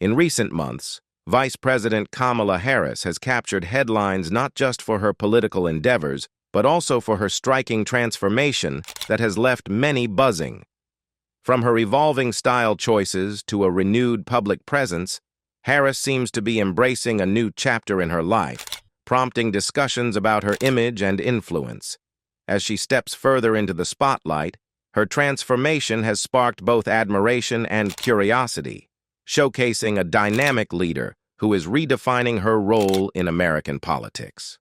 In recent months, Vice President Kamala Harris has captured headlines not just for her political endeavors, but also for her striking transformation that has left many buzzing. From her evolving style choices to a renewed public presence, Harris seems to be embracing a new chapter in her life, prompting discussions about her image and influence. As she steps further into the spotlight, her transformation has sparked both admiration and curiosity, showcasing a dynamic leader who is redefining her role in American politics.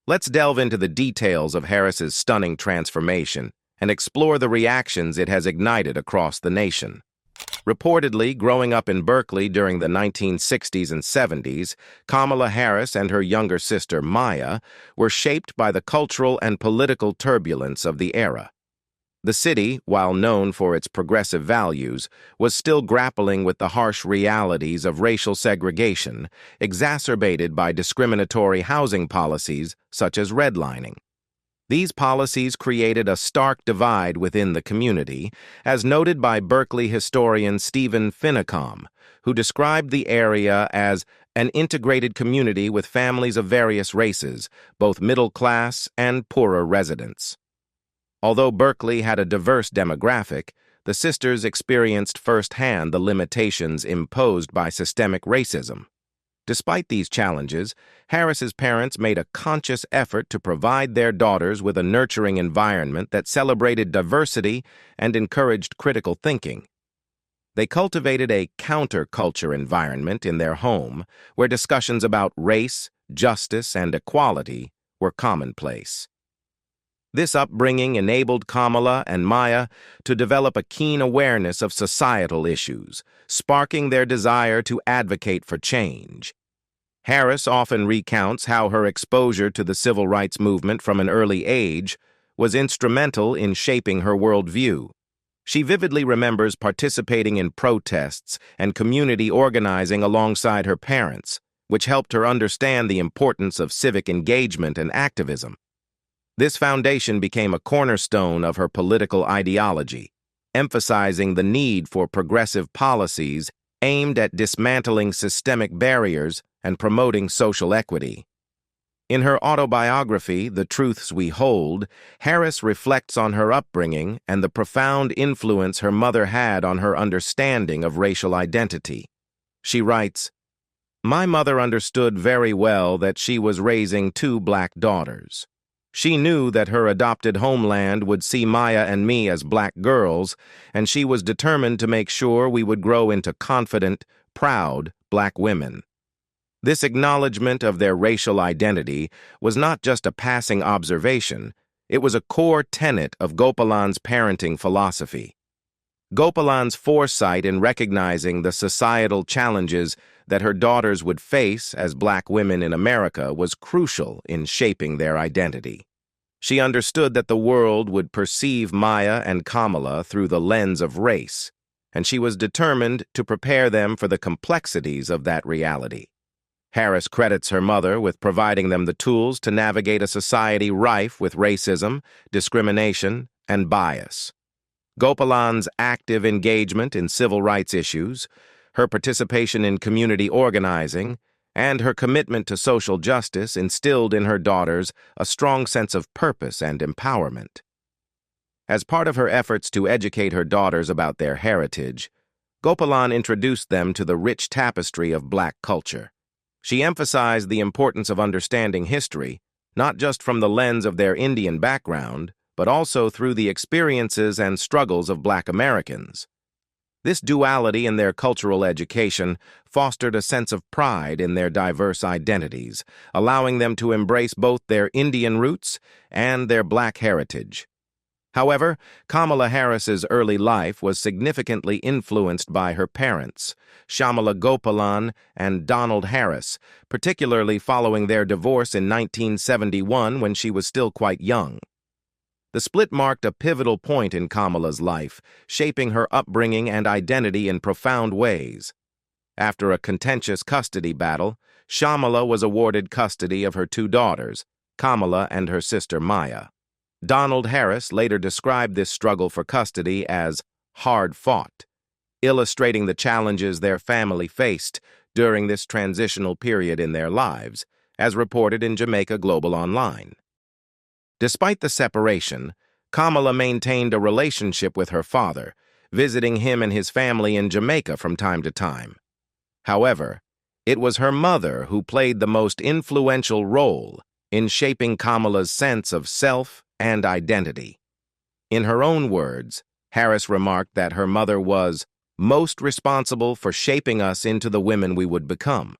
Let's delve into the details of Harris's stunning transformation and explore the reactions it has ignited across the nation. Reportedly, growing up in Berkeley during the 1960s and 70s, Kamala Harris and her younger sister, Maya, were shaped by the cultural and political turbulence of the era. The city, while known for its progressive values, was still grappling with the harsh realities of racial segregation, exacerbated by discriminatory housing policies such as redlining. These policies created a stark divide within the community, as noted by Berkeley historian Stephen Finicom, who described the area as an integrated community with families of various races, both middle-class and poorer residents. Although Berkeley had a diverse demographic, the sisters experienced firsthand the limitations imposed by systemic racism. Despite these challenges, Harris's parents made a conscious effort to provide their daughters with a nurturing environment that celebrated diversity and encouraged critical thinking. They cultivated a counterculture environment in their home where discussions about race, justice, and equality were commonplace. This upbringing enabled Kamala and Maya to develop a keen awareness of societal issues, sparking their desire to advocate for change. Harris often recounts how her exposure to the civil rights movement from an early age was instrumental in shaping her worldview. She vividly remembers participating in protests and community organizing alongside her parents, which helped her understand the importance of civic engagement and activism. This foundation became a cornerstone of her political ideology, emphasizing the need for progressive policies aimed at dismantling systemic barriers and promoting social equity. In her autobiography, The Truths We Hold, Harris reflects on her upbringing and the profound influence her mother had on her understanding of racial identity. She writes, "My mother understood very well that she was raising two black daughters. She knew that her adopted homeland would see Maya and me as black girls, and she was determined to make sure we would grow into confident, proud black women." This acknowledgement of their racial identity was not just a passing observation, it was a core tenet of Gopalan's parenting philosophy. Gopalan's foresight in recognizing the societal challenges that her daughters would face as black women in America was crucial in shaping their identity. She understood that the world would perceive Maya and Kamala through the lens of race, and she was determined to prepare them for the complexities of that reality. Harris credits her mother with providing them the tools to navigate a society rife with racism, discrimination, and bias. Gopalan's active engagement in civil rights issues, her participation in community organizing, and her commitment to social justice instilled in her daughters a strong sense of purpose and empowerment. As part of her efforts to educate her daughters about their heritage, Gopalan introduced them to the rich tapestry of black culture. She emphasized the importance of understanding history, not just from the lens of their Indian background, but also through the experiences and struggles of black Americans. This duality in their cultural education fostered a sense of pride in their diverse identities, allowing them to embrace both their Indian roots and their black heritage. However, Kamala Harris's early life was significantly influenced by her parents, Shyamala Gopalan and Donald Harris, particularly following their divorce in 1971 when she was still quite young. The split marked a pivotal point in Kamala's life, shaping her upbringing and identity in profound ways. After a contentious custody battle, Shyamala was awarded custody of her two daughters, Kamala and her sister Maya. Donald Harris later described this struggle for custody as hard-fought. illustrating the challenges their family faced during this transitional period in their lives, as reported in Jamaica Global Online. Despite the separation, Kamala maintained a relationship with her father, visiting him and his family in Jamaica from time to time. However, it was her mother who played the most influential role in shaping Kamala's sense of self and identity. In her own words, Harris remarked that her mother was most responsible for shaping us into the women we would become,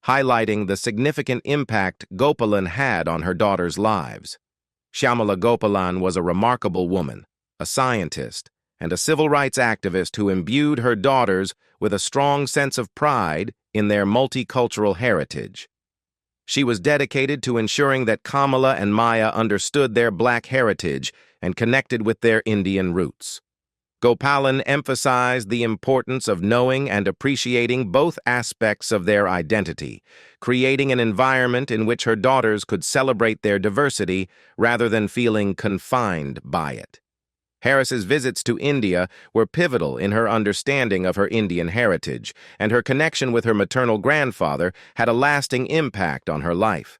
highlighting the significant impact Gopalan had on her daughters' lives. Shyamala Gopalan was a remarkable woman, a scientist, and a civil rights activist who imbued her daughters with a strong sense of pride in their multicultural heritage. She was dedicated to ensuring that Kamala and Maya understood their Black heritage and connected with their Indian roots. Gopalan emphasized the importance of knowing and appreciating both aspects of their identity, creating an environment in which her daughters could celebrate their diversity rather than feeling confined by it. Harris's visits to India were pivotal in her understanding of her Indian heritage, and her connection with her maternal grandfather had a lasting impact on her life.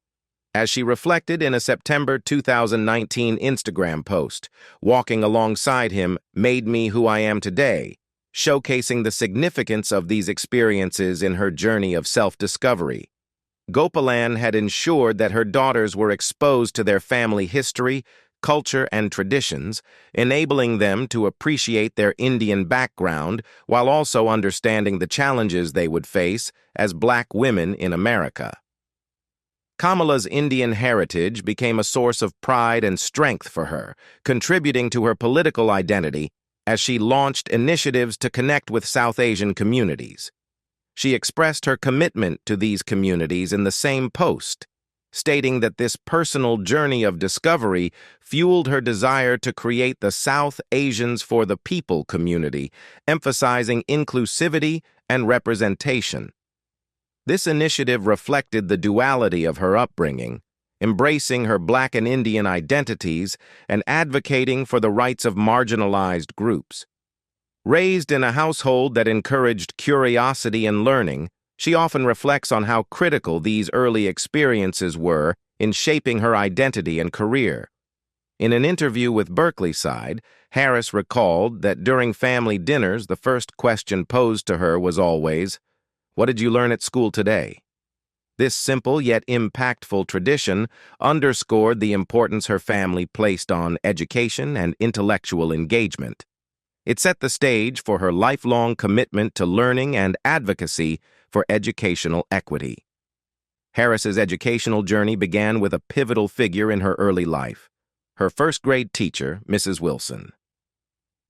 As she reflected in a September 2019 Instagram post, walking alongside him made me who I am today, showcasing the significance of these experiences in her journey of self-discovery. Gopalan had ensured that her daughters were exposed to their family history, culture, and traditions, enabling them to appreciate their Indian background while also understanding the challenges they would face as Black women in America. Kamala's Indian heritage became a source of pride and strength for her, contributing to her political identity as she launched initiatives to connect with South Asian communities. She expressed her commitment to these communities in the same post, stating that this personal journey of discovery fueled her desire to create the South Asians for the People community, emphasizing inclusivity and representation. This initiative reflected the duality of her upbringing, embracing her Black and Indian identities and advocating for the rights of marginalized groups. Raised in a household that encouraged curiosity and learning, she often reflects on how critical these early experiences were in shaping her identity and career. In an interview with Berkeleyside, Harris recalled that during family dinners, the first question posed to her was always, "What did you learn at school today?" This simple yet impactful tradition underscored the importance her family placed on education and intellectual engagement. It set the stage for her lifelong commitment to learning and advocacy for educational equity. Harris's educational journey began with a pivotal figure in her early life, her first-grade teacher, Mrs. Wilson.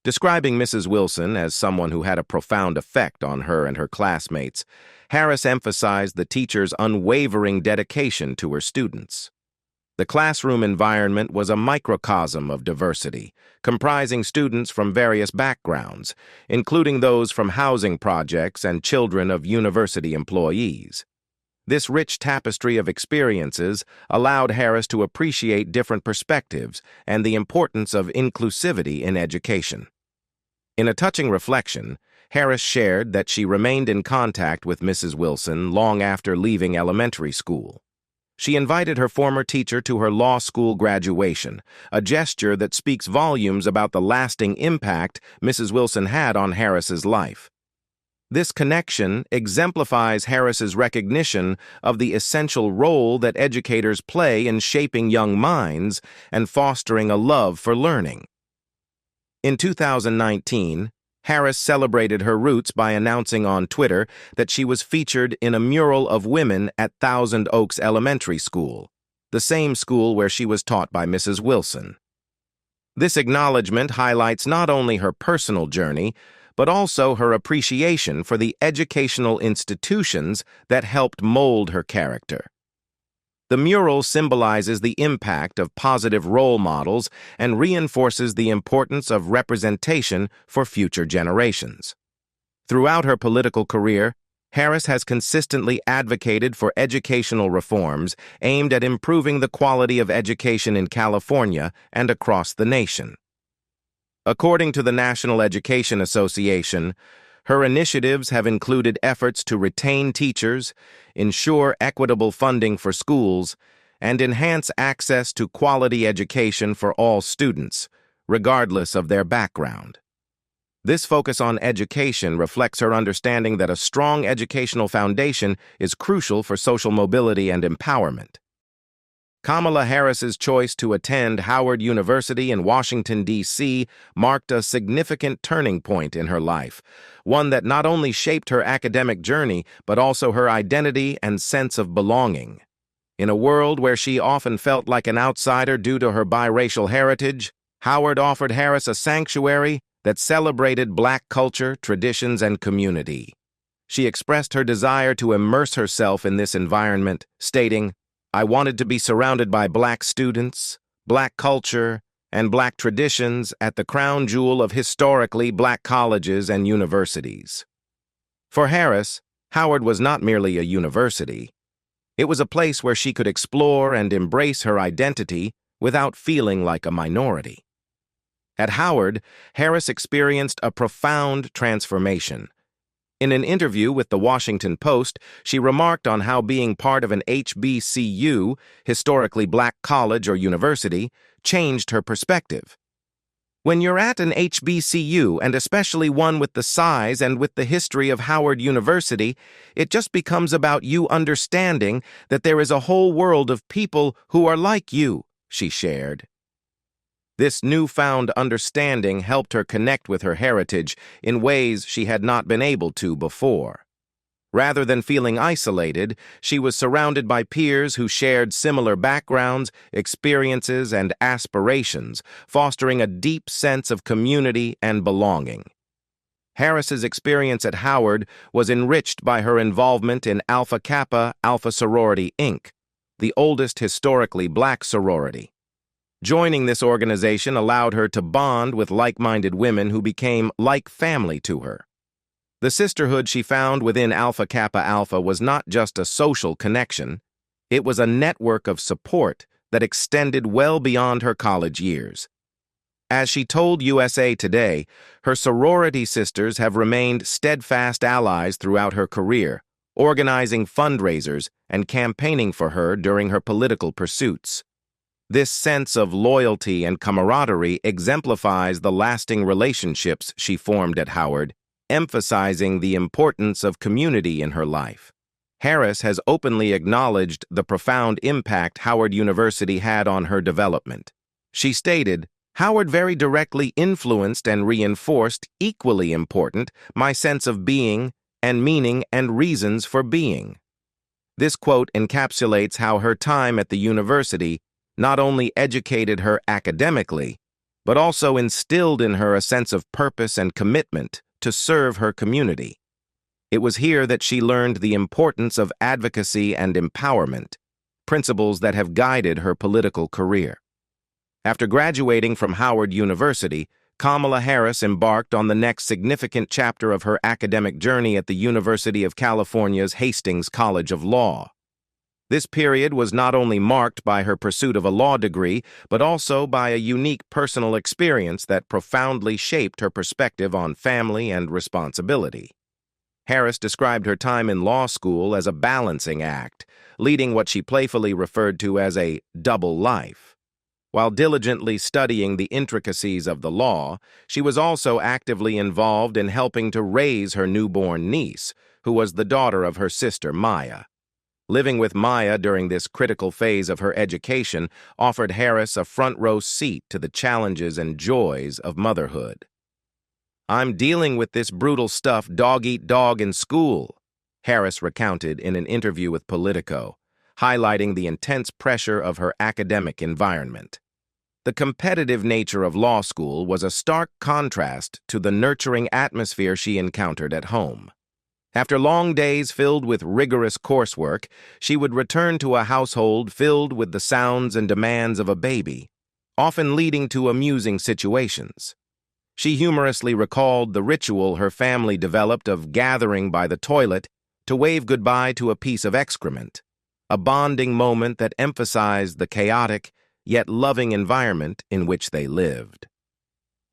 Describing Mrs. Wilson as someone who had a profound effect on her and her classmates, Harris emphasized the teacher's unwavering dedication to her students. The classroom environment was a microcosm of diversity, comprising students from various backgrounds, including those from housing projects and children of university employees. This rich tapestry of experiences allowed Harris to appreciate different perspectives and the importance of inclusivity in education. In a touching reflection, Harris shared that she remained in contact with Mrs. Wilson long after leaving elementary school. She invited her former teacher to her law school graduation, a gesture that speaks volumes about the lasting impact Mrs. Wilson had on Harris's life. This connection exemplifies Harris's recognition of the essential role that educators play in shaping young minds and fostering a love for learning. In 2019, Harris celebrated her roots by announcing on Twitter that she was featured in a mural of women at Thousand Oaks Elementary School, the same school where she was taught by Mrs. Wilson. This acknowledgement highlights not only her personal journey, but also her appreciation for the educational institutions that helped mold her character. The mural symbolizes the impact of positive role models and reinforces the importance of representation for future generations. Throughout her political career, Harris has consistently advocated for educational reforms aimed at improving the quality of education in California and across the nation. According to the National Education Association, Her initiatives have included efforts to retain teachers, ensure equitable funding for schools, and enhance access to quality education for all students, regardless of their background. This focus on education reflects her understanding that a strong educational foundation is crucial for social mobility and empowerment. Kamala Harris's choice to attend Howard University in Washington, D.C. marked a significant turning point in her life, one that not only shaped her academic journey but also her identity and sense of belonging. In a world where she often felt like an outsider due to her biracial heritage, Howard offered Harris a sanctuary that celebrated Black culture, traditions, and community. She expressed her desire to immerse herself in this environment, stating, "I wanted to be surrounded by Black students, Black culture, and Black traditions at the crown jewel of historically Black colleges and universities." For Harris, Howard was not merely a university. It was a place where she could explore and embrace her identity without feeling like a minority. At Howard, Harris experienced a profound transformation. In an interview with the Washington Post, she remarked on how being part of an HBCU, historically Black college or university, changed her perspective. When you're at an HBCU, and especially one with the size and with the history of Howard University, it just becomes about you understanding that there is a whole world of people who are like you, she shared. This newfound understanding helped her connect with her heritage in ways she had not been able to before. Rather than feeling isolated, she was surrounded by peers who shared similar backgrounds, experiences, and aspirations, fostering a deep sense of community and belonging. Harris's experience at Howard was enriched by her involvement in Alpha Kappa Alpha Sorority, Inc., the oldest historically Black sorority. Joining this organization allowed her to bond with like-minded women who became like family to her. The sisterhood she found within Alpha Kappa Alpha was not just a social connection, it was a network of support that extended well beyond her college years. As she told USA Today, her sorority sisters have remained steadfast allies throughout her career, organizing fundraisers and campaigning for her during her political pursuits. This sense of loyalty and camaraderie exemplifies the lasting relationships she formed at Howard, emphasizing the importance of community in her life. Harris has openly acknowledged the profound impact Howard University had on her development. She stated, "Howard very directly influenced and reinforced, equally important, my sense of being and meaning and reasons for being." This quote encapsulates how her time at the university not only educated her academically, but also instilled in her a sense of purpose and commitment to serve her community. It was here that she learned the importance of advocacy and empowerment, principles that have guided her political career. After graduating from Howard University, Kamala Harris embarked on the next significant chapter of her academic journey at the University of California's Hastings College of Law. This period was not only marked by her pursuit of a law degree, but also by a unique personal experience that profoundly shaped her perspective on family and responsibility. Harris described her time in law school as a balancing act, leading what she playfully referred to as a double life. While diligently studying the intricacies of the law, she was also actively involved in helping to raise her newborn niece, who was the daughter of her sister Maya. Living with Maya during this critical phase of her education offered Harris a front-row seat to the challenges and joys of motherhood. "I'm dealing with this brutal stuff dog-eat-dog in school," Harris recounted in an interview with Politico, highlighting the intense pressure of her academic environment. The competitive nature of law school was a stark contrast to the nurturing atmosphere she encountered at home. After long days filled with rigorous coursework, she would return to a household filled with the sounds and demands of a baby, often leading to amusing situations. She humorously recalled the ritual her family developed of gathering by the toilet to wave goodbye to a piece of excrement, a bonding moment that emphasized the chaotic yet loving environment in which they lived.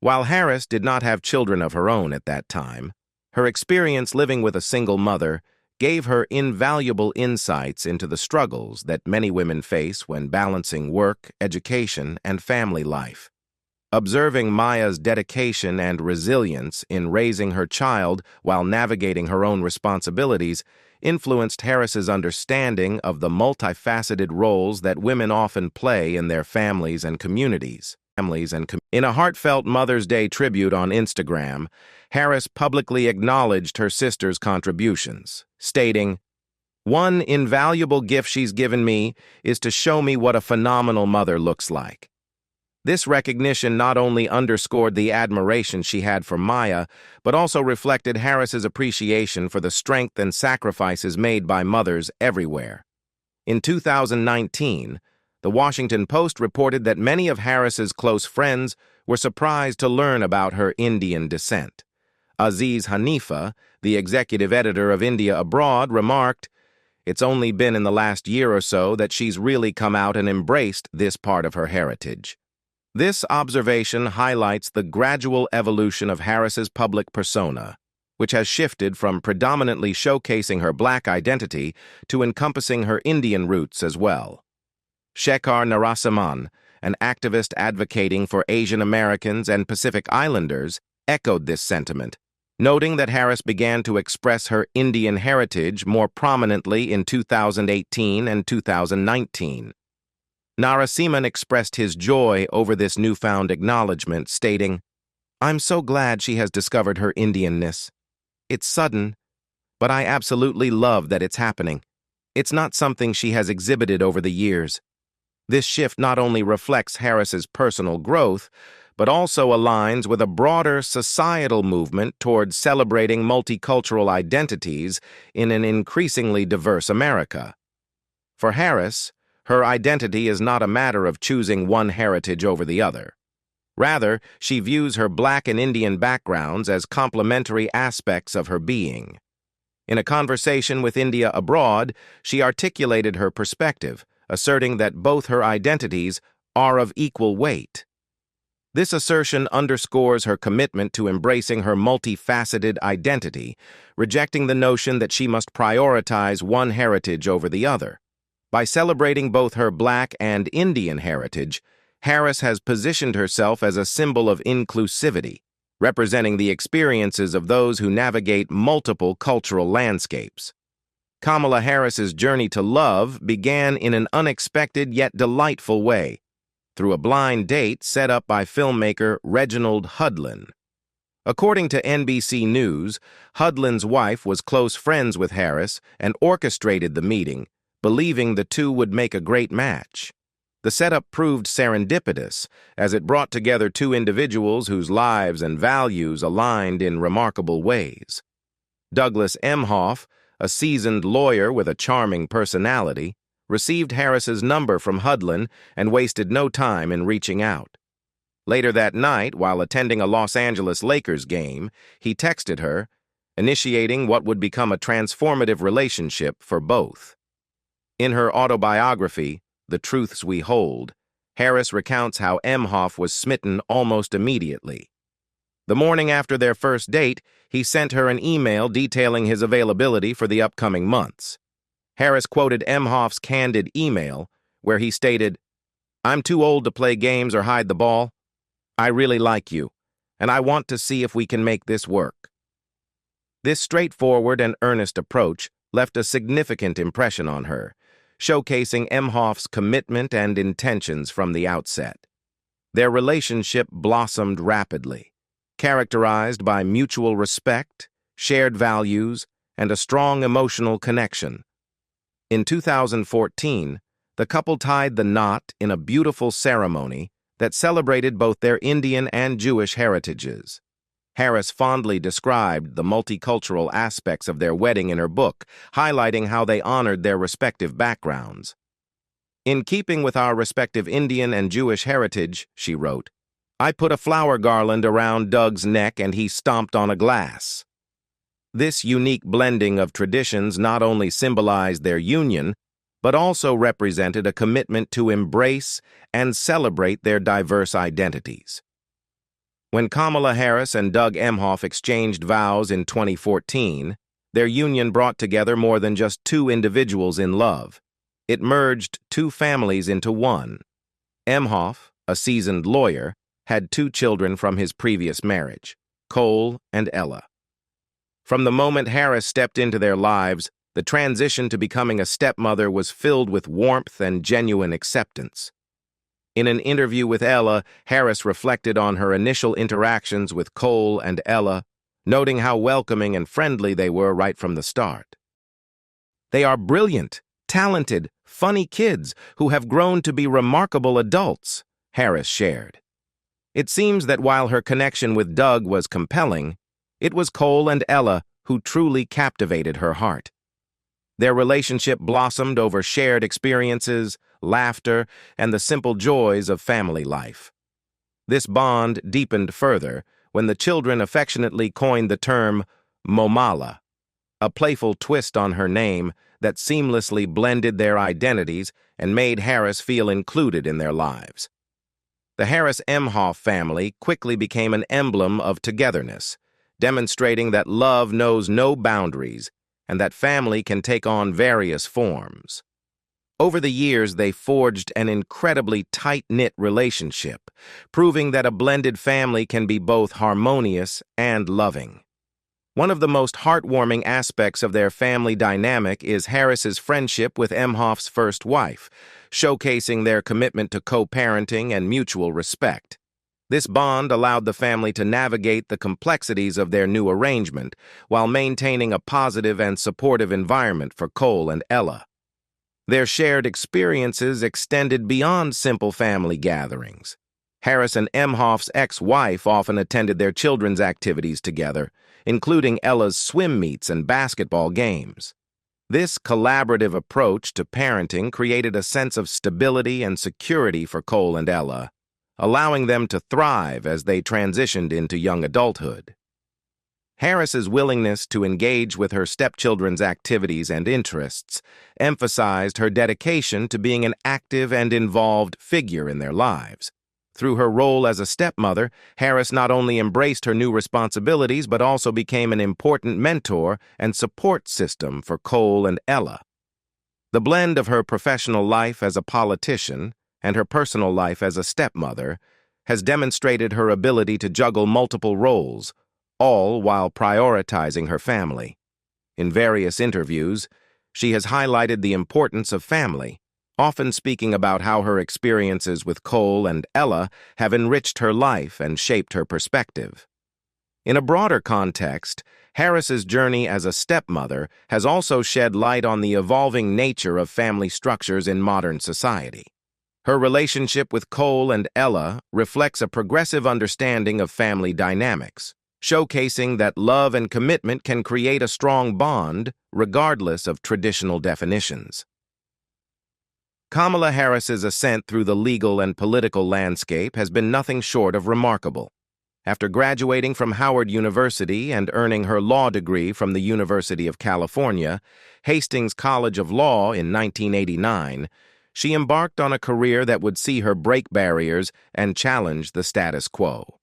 While Harris did not have children of her own at that time, Her experience living with a single mother gave her invaluable insights into the struggles that many women face when balancing work, education, and family life. Observing Maya's dedication and resilience in raising her child while navigating her own responsibilities influenced Harris's understanding of the multifaceted roles that women often play in their families and communities. In a heartfelt Mother's Day tribute on Instagram, Harris publicly acknowledged her sister's contributions, stating, "One invaluable gift she's given me is to show me what a phenomenal mother looks like." This recognition not only underscored the admiration she had for Maya, but also reflected Harris's appreciation for the strength and sacrifices made by mothers everywhere. In 2019, The Washington Post reported that many of Harris's close friends were surprised to learn about her Indian descent. Aziz Hanifa, the executive editor of India Abroad, remarked, "It's only been in the last year or so that she's really come out and embraced this part of her heritage." This observation highlights the gradual evolution of Harris's public persona, which has shifted from predominantly showcasing her Black identity to encompassing her Indian roots as well. Shekhar Narasimhan, an activist advocating for Asian Americans and Pacific Islanders, echoed this sentiment, noting that Harris began to express her Indian heritage more prominently in 2018 and 2019. Narasimhan expressed his joy over this newfound acknowledgement, stating, "I'm so glad she has discovered her Indianness. It's sudden, but I absolutely love that it's happening. It's not something she has exhibited over the years." This shift not only reflects Harris's personal growth, but also aligns with a broader societal movement towards celebrating multicultural identities in an increasingly diverse America. For Harris, her identity is not a matter of choosing one heritage over the other. Rather, she views her Black and Indian backgrounds as complementary aspects of her being. In a conversation with India Abroad, she articulated her perspective, asserting that both her identities are of equal weight. This assertion underscores her commitment to embracing her multifaceted identity, rejecting the notion that she must prioritize one heritage over the other. By celebrating both her Black and Indian heritage, Harris has positioned herself as a symbol of inclusivity, representing the experiences of those who navigate multiple cultural landscapes. Kamala Harris's journey to love began in an unexpected yet delightful way, through a blind date set up by filmmaker Reginald Hudlin. According to NBC News, Hudlin's wife was close friends with Harris and orchestrated the meeting, believing the two would make a great match. The setup proved serendipitous, as it brought together two individuals whose lives and values aligned in remarkable ways. Douglas Emhoff, a seasoned lawyer with a charming personality, received Harris's number from Hudlin and wasted no time in reaching out. Later that night, while attending a Los Angeles Lakers game, he texted her, initiating what would become a transformative relationship for both. In her autobiography, The Truths We Hold, Harris recounts how Emhoff was smitten almost immediately. The morning after their first date, he sent her an email detailing his availability for the upcoming months. Harris quoted Emhoff's candid email, where he stated, "I'm too old to play games or hide the ball. I really like you, and I want to see if we can make this work." This straightforward and earnest approach left a significant impression on her, showcasing Emhoff's commitment and intentions from the outset. Their relationship blossomed rapidly, characterized by mutual respect, shared values, and a strong emotional connection. In 2014, the couple tied the knot in a beautiful ceremony that celebrated both their Indian and Jewish heritages. Harris fondly described the multicultural aspects of their wedding in her book, highlighting how they honored their respective backgrounds. "In keeping with our respective Indian and Jewish heritage," she wrote, "I put a flower garland around Doug's neck and he stomped on a glass." This unique blending of traditions not only symbolized their union, but also represented a commitment to embrace and celebrate their diverse identities. When Kamala Harris and Doug Emhoff exchanged vows in 2014, their union brought together more than just two individuals in love. It merged two families into one. Emhoff, a seasoned lawyer, had two children from his previous marriage, Cole and Ella. From the moment Harris stepped into their lives, the transition to becoming a stepmother was filled with warmth and genuine acceptance. In an interview with Ella, Harris reflected on her initial interactions with Cole and Ella, noting how welcoming and friendly they were right from the start. "They are brilliant, talented, funny kids who have grown to be remarkable adults," Harris shared. It seems that while her connection with Doug was compelling, it was Cole and Ella who truly captivated her heart. Their relationship blossomed over shared experiences, laughter, and the simple joys of family life. This bond deepened further when the children affectionately coined the term Momala, a playful twist on her name that seamlessly blended their identities and made Harris feel included in their lives. The Harris-Emhoff family quickly became an emblem of togetherness, demonstrating that love knows no boundaries and that family can take on various forms. Over the years, they forged an incredibly tight-knit relationship, proving that a blended family can be both harmonious and loving. One of the most heartwarming aspects of their family dynamic is Harris's friendship with Emhoff's first wife, showcasing their commitment to co-parenting and mutual respect. This bond allowed the family to navigate the complexities of their new arrangement while maintaining a positive and supportive environment for Cole and Ella. Their shared experiences extended beyond simple family gatherings. Harris and Emhoff's ex-wife often attended their children's activities together, including Ella's swim meets and basketball games. This collaborative approach to parenting created a sense of stability and security for Cole and Ella, allowing them to thrive as they transitioned into young adulthood. Harris's willingness to engage with her stepchildren's activities and interests emphasized her dedication to being an active and involved figure in their lives. Through her role as a stepmother, Harris not only embraced her new responsibilities but also became an important mentor and support system for Cole and Ella. The blend of her professional life as a politician and her personal life as a stepmother has demonstrated her ability to juggle multiple roles, all while prioritizing her family. In various interviews, she has highlighted the importance of family, often speaking about how her experiences with Cole and Ella have enriched her life and shaped her perspective. In a broader context, Harris's journey as a stepmother has also shed light on the evolving nature of family structures in modern society. Her relationship with Cole and Ella reflects a progressive understanding of family dynamics, showcasing that love and commitment can create a strong bond regardless of traditional definitions. Kamala Harris's ascent through the legal and political landscape has been nothing short of remarkable. After graduating from Howard University and earning her law degree from the University of California, Hastings College of Law in 1989, she embarked on a career that would see her break barriers and challenge the status quo.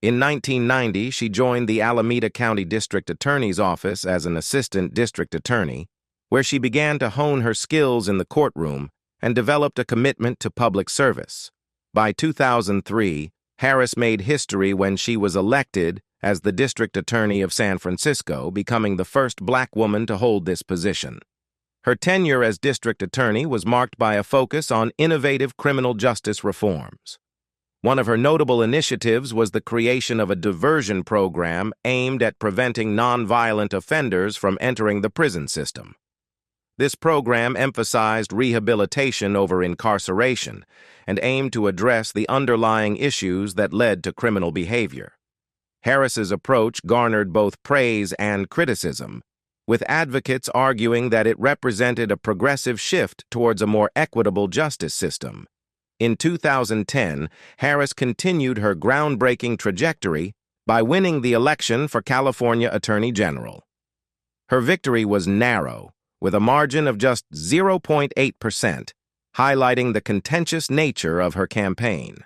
In 1990, she joined the Alameda County District Attorney's Office as an assistant district attorney, where she began to hone her skills in the courtroom and developed a commitment to public service. By 2003, Harris made history when she was elected as the District Attorney of San Francisco, becoming the first Black woman to hold this position. Her tenure as District Attorney was marked by a focus on innovative criminal justice reforms. One of her notable initiatives was the creation of a diversion program aimed at preventing nonviolent offenders from entering the prison system. This program emphasized rehabilitation over incarceration and aimed to address the underlying issues that led to criminal behavior. Harris's approach garnered both praise and criticism, with advocates arguing that it represented a progressive shift towards a more equitable justice system. In 2010, Harris continued her groundbreaking trajectory by winning the election for California Attorney General. Her victory was narrow, with a margin of just 0.8%, highlighting the contentious nature of her campaign.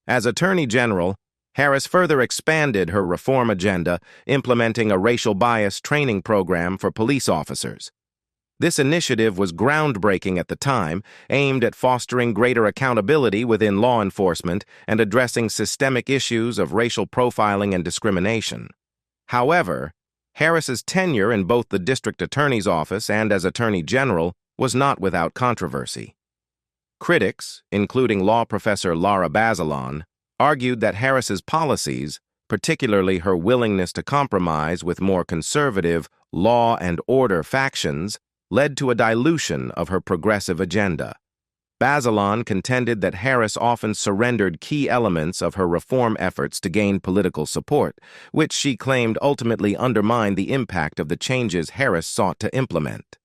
As Attorney General, Harris further expanded her reform agenda, implementing a racial bias training program for police officers. This initiative was groundbreaking at the time, aimed at fostering greater accountability within law enforcement and addressing systemic issues of racial profiling and discrimination. However, Harris's tenure in both the district attorney's office and as attorney general was not without controversy. Critics, including law professor Laura Bazelon, argued that Harris's policies, particularly her willingness to compromise with more conservative law and order factions, led to a dilution of her progressive agenda. Bazelon contended that Harris often surrendered key elements of her reform efforts to gain political support, which she claimed ultimately undermined the impact of the changes Harris sought to implement.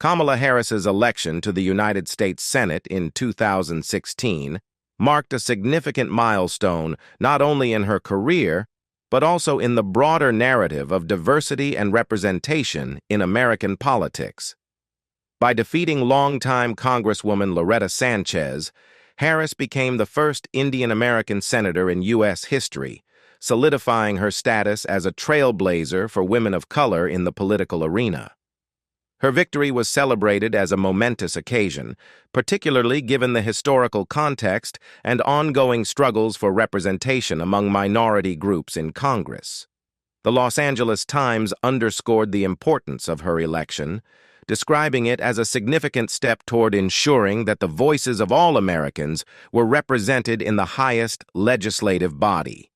Kamala Harris's election to the United States Senate in 2016 marked a significant milestone not only in her career, but also in the broader narrative of diversity and representation in American politics. By defeating longtime Congresswoman Loretta Sanchez, Harris became the first Indian-American senator in U.S. history, solidifying her status as a trailblazer for women of color in the political arena. Her victory was celebrated as a momentous occasion, particularly given the historical context and ongoing struggles for representation among minority groups in Congress. The Los Angeles Times underscored the importance of her election, describing it as a significant step toward ensuring that the voices of all Americans were represented in the highest legislative body.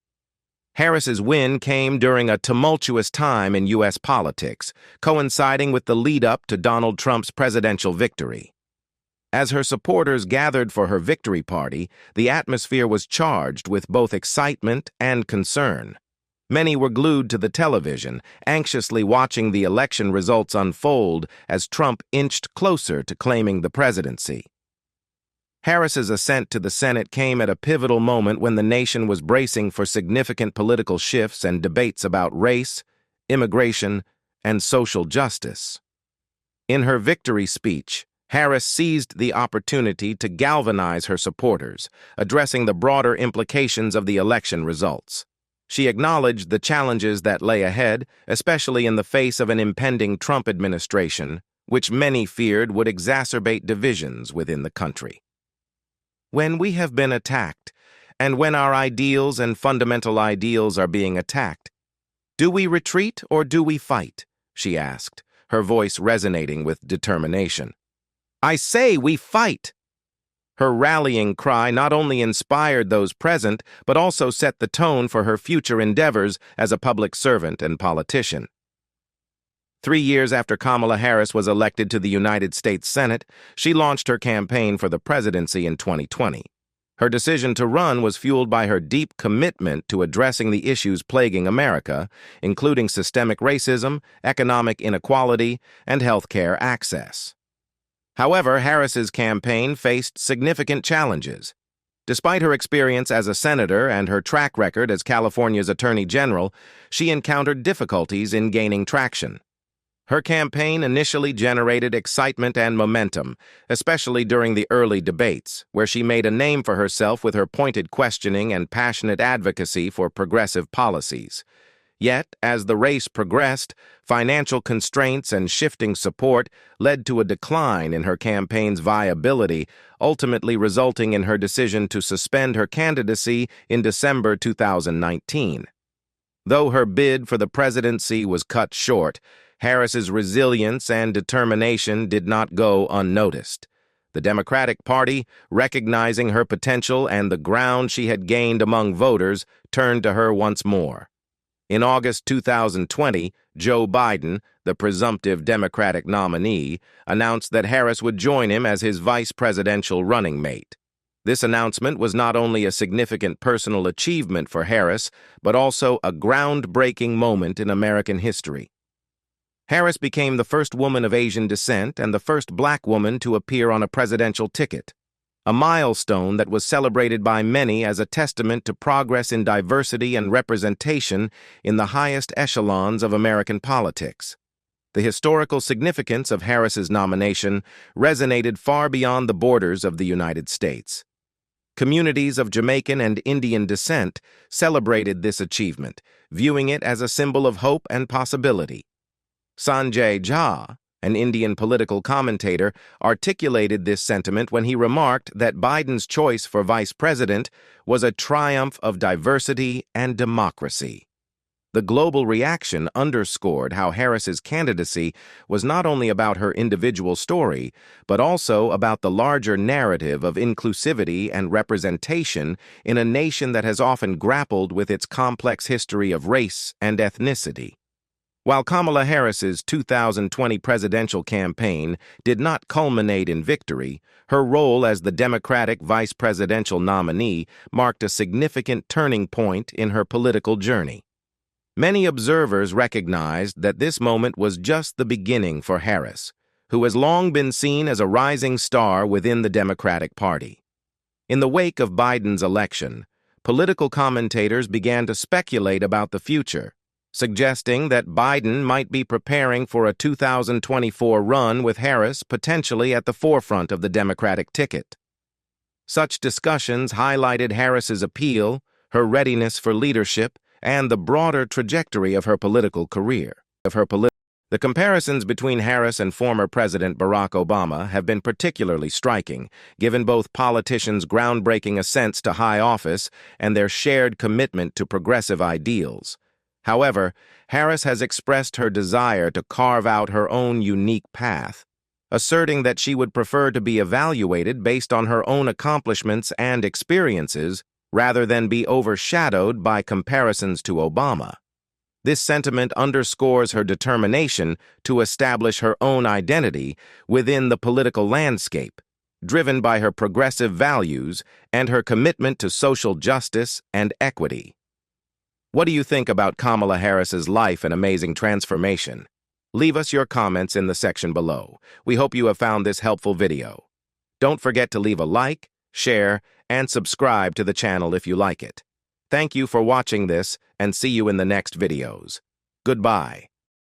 Harris's win came during a tumultuous time in U.S. politics, coinciding with the lead-up to Donald Trump's presidential victory. As her supporters gathered for her victory party, the atmosphere was charged with both excitement and concern. Many were glued to the television, anxiously watching the election results unfold as Trump inched closer to claiming the presidency. Harris's ascent to the Senate came at a pivotal moment when the nation was bracing for significant political shifts and debates about race, immigration, and social justice. In her victory speech, Harris seized the opportunity to galvanize her supporters, addressing the broader implications of the election results. She acknowledged the challenges that lay ahead, especially in the face of an impending Trump administration, which many feared would exacerbate divisions within the country. When we have been attacked, and when our ideals and fundamental ideals are being attacked, do we retreat or do we fight? She asked, her voice resonating with determination. I say we fight! Her rallying cry not only inspired those present, but also set the tone for her future endeavors as a public servant and politician. 3 years after Kamala Harris was elected to the United States Senate, she launched her campaign for the presidency in 2020. Her decision to run was fueled by her deep commitment to addressing the issues plaguing America, including systemic racism, economic inequality, and healthcare access. However, Harris's campaign faced significant challenges. Despite her experience as a senator and her track record as California's Attorney General, she encountered difficulties in gaining traction. Her campaign initially generated excitement and momentum, especially during the early debates, where she made a name for herself with her pointed questioning and passionate advocacy for progressive policies. Yet, as the race progressed, financial constraints and shifting support led to a decline in her campaign's viability, ultimately resulting in her decision to suspend her candidacy in December 2019. Though her bid for the presidency was cut short, Harris's resilience and determination did not go unnoticed. The Democratic Party, recognizing her potential and the ground she had gained among voters, turned to her once more. In August 2020, Joe Biden, the presumptive Democratic nominee, announced that Harris would join him as his vice presidential running mate. This announcement was not only a significant personal achievement for Harris, but also a groundbreaking moment in American history. Harris became the first woman of Asian descent and the first black woman to appear on a presidential ticket, a milestone that was celebrated by many as a testament to progress in diversity and representation in the highest echelons of American politics. The historical significance of Harris's nomination resonated far beyond the borders of the United States. Communities of Jamaican and Indian descent celebrated this achievement, viewing it as a symbol of hope and possibility. Sanjay Jha, an Indian political commentator, articulated this sentiment when he remarked that Biden's choice for vice president was a triumph of diversity and democracy. The global reaction underscored how Harris's candidacy was not only about her individual story, but also about the larger narrative of inclusivity and representation in a nation that has often grappled with its complex history of race and ethnicity. While Kamala Harris's 2020 presidential campaign did not culminate in victory, her role as the Democratic vice presidential nominee marked a significant turning point in her political journey. Many observers recognized that this moment was just the beginning for Harris, who has long been seen as a rising star within the Democratic Party. In the wake of Biden's election, political commentators began to speculate about the future, suggesting that Biden might be preparing for a 2024 run with Harris potentially at the forefront of the Democratic ticket. Such discussions highlighted Harris's appeal, her readiness for leadership, and the broader trajectory of her political career. The comparisons between Harris and former President Barack Obama have been particularly striking, given both politicians' groundbreaking ascents to high office and their shared commitment to progressive ideals. However, Harris has expressed her desire to carve out her own unique path, asserting that she would prefer to be evaluated based on her own accomplishments and experiences rather than be overshadowed by comparisons to Obama. This sentiment underscores her determination to establish her own identity within the political landscape, driven by her progressive values and her commitment to social justice and equity. What do you think about Kamala Harris's life and amazing transformation? Leave us your comments in the section below. We hope you have found this helpful video. Don't forget to leave a like, share, and subscribe to the channel if you like it. Thank you for watching this, and see you in the next videos. Goodbye.